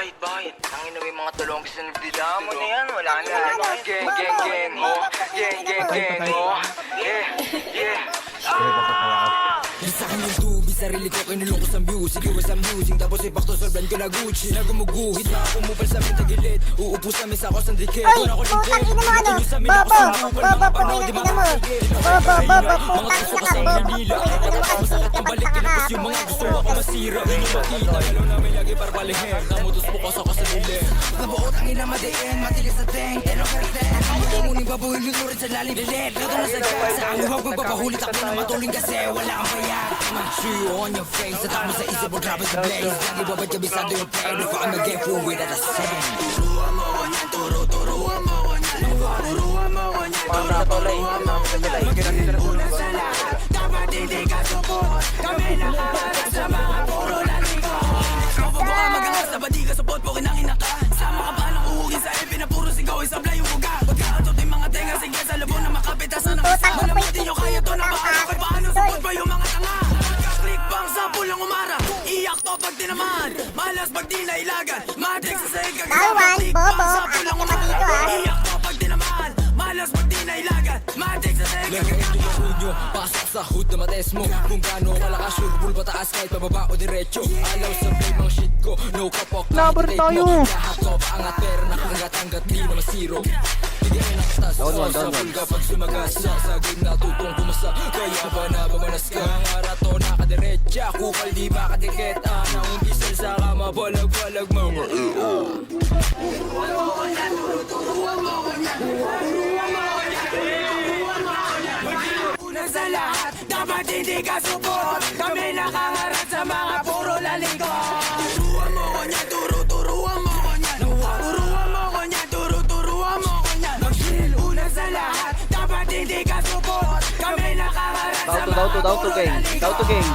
Bakit? Tangin na may mga tulong gusto nagdila mo na yan. Wala na. Gang, gang, gang, ho. Gang, gang, gang, ho. Yeah, yeah. Sa akin yung tubig, sarili ko kinulong ko sa music. Iwas ang music, tapos ipakto solbran ko na Gucci. Nagumuguhit na ako mupal sa amin tagilid. Uupo sa mesa ko sa dikit. Oy, putang ina mo ano? Bobo, pumina ina mo. Bobo, putang ina ka, bobo. Pumina ina mo kasi kapag Tapos yung mga gusto ako masira. Hindi makita, alam namin lagi para balihin. Namutos po ako sa dilim. Nabuot ang ina madiin, matilis sa teng. Telo kerten. Muning babuhin yung lurit sa lalim bilit. Luto na sa gasa. Ang huwag magpapahulit ako na matuling kasi wala kang bayad. Mag-chew on your face. At ako sa isip mo drop the blaze. Lagi babad kabisado yung pain. If I'm a get full with at the same. Turuan mo ko niyan, turuan mo ko niyan. Turuan mo ko niyan, turuan mo ko niyan. Una sa lahat, dapat hindi ka support. Kami nakaharap sa mga puro lalikot. Ikaw pa baka magangas na ba di ka support po kinangina ka? Sama ka ba ng uhugin sa ipin na puro sigaw isabla yung buga? Pagkakatot yung mga tenga, sige sa labo na makapitasan ng isa. Alam mo di nyo kaya to na bahala kay paano support ba yung mga tanga? Click bang sa pulang umara, iyak to pag tinaman. Malas pag di nailagan, matik sa sahig kagagawa. Click bang sa pulang umara, iyak to pag tinaman. Malas pag di nailagan, matik sa sahig kagagawa. Lagayin nyo yung unyo, pasok sa hood na mates mo. Kung gaano kalakas, surbul pataas kahit pababa o diretso. Alaw sa play mga shit ko, no kapok. Labar tayo. Lahat ko paangat pero nakanggat-anggat di naman zero. Bigyan ng katas, sa pulga pag sumagasa. Sa game natutong bumasa, kaya ba nababanas ka? Arato nakadiretsa, kukal di makadikit. Nang umbisal sa kama, balag-balag mga iyo. Una sa lahat, dapat hindi ka support. Kami nakaharap sa mga puro lalikot. Turuan mo ko niyan, turuan mo ko niyan. Turuan mo ko niyan, turuan mo ko niyan. Mag-chill, una sa lahat, dapat hindi ka support. Kami nakaharap sa mga puro lalikot. Daw to gang.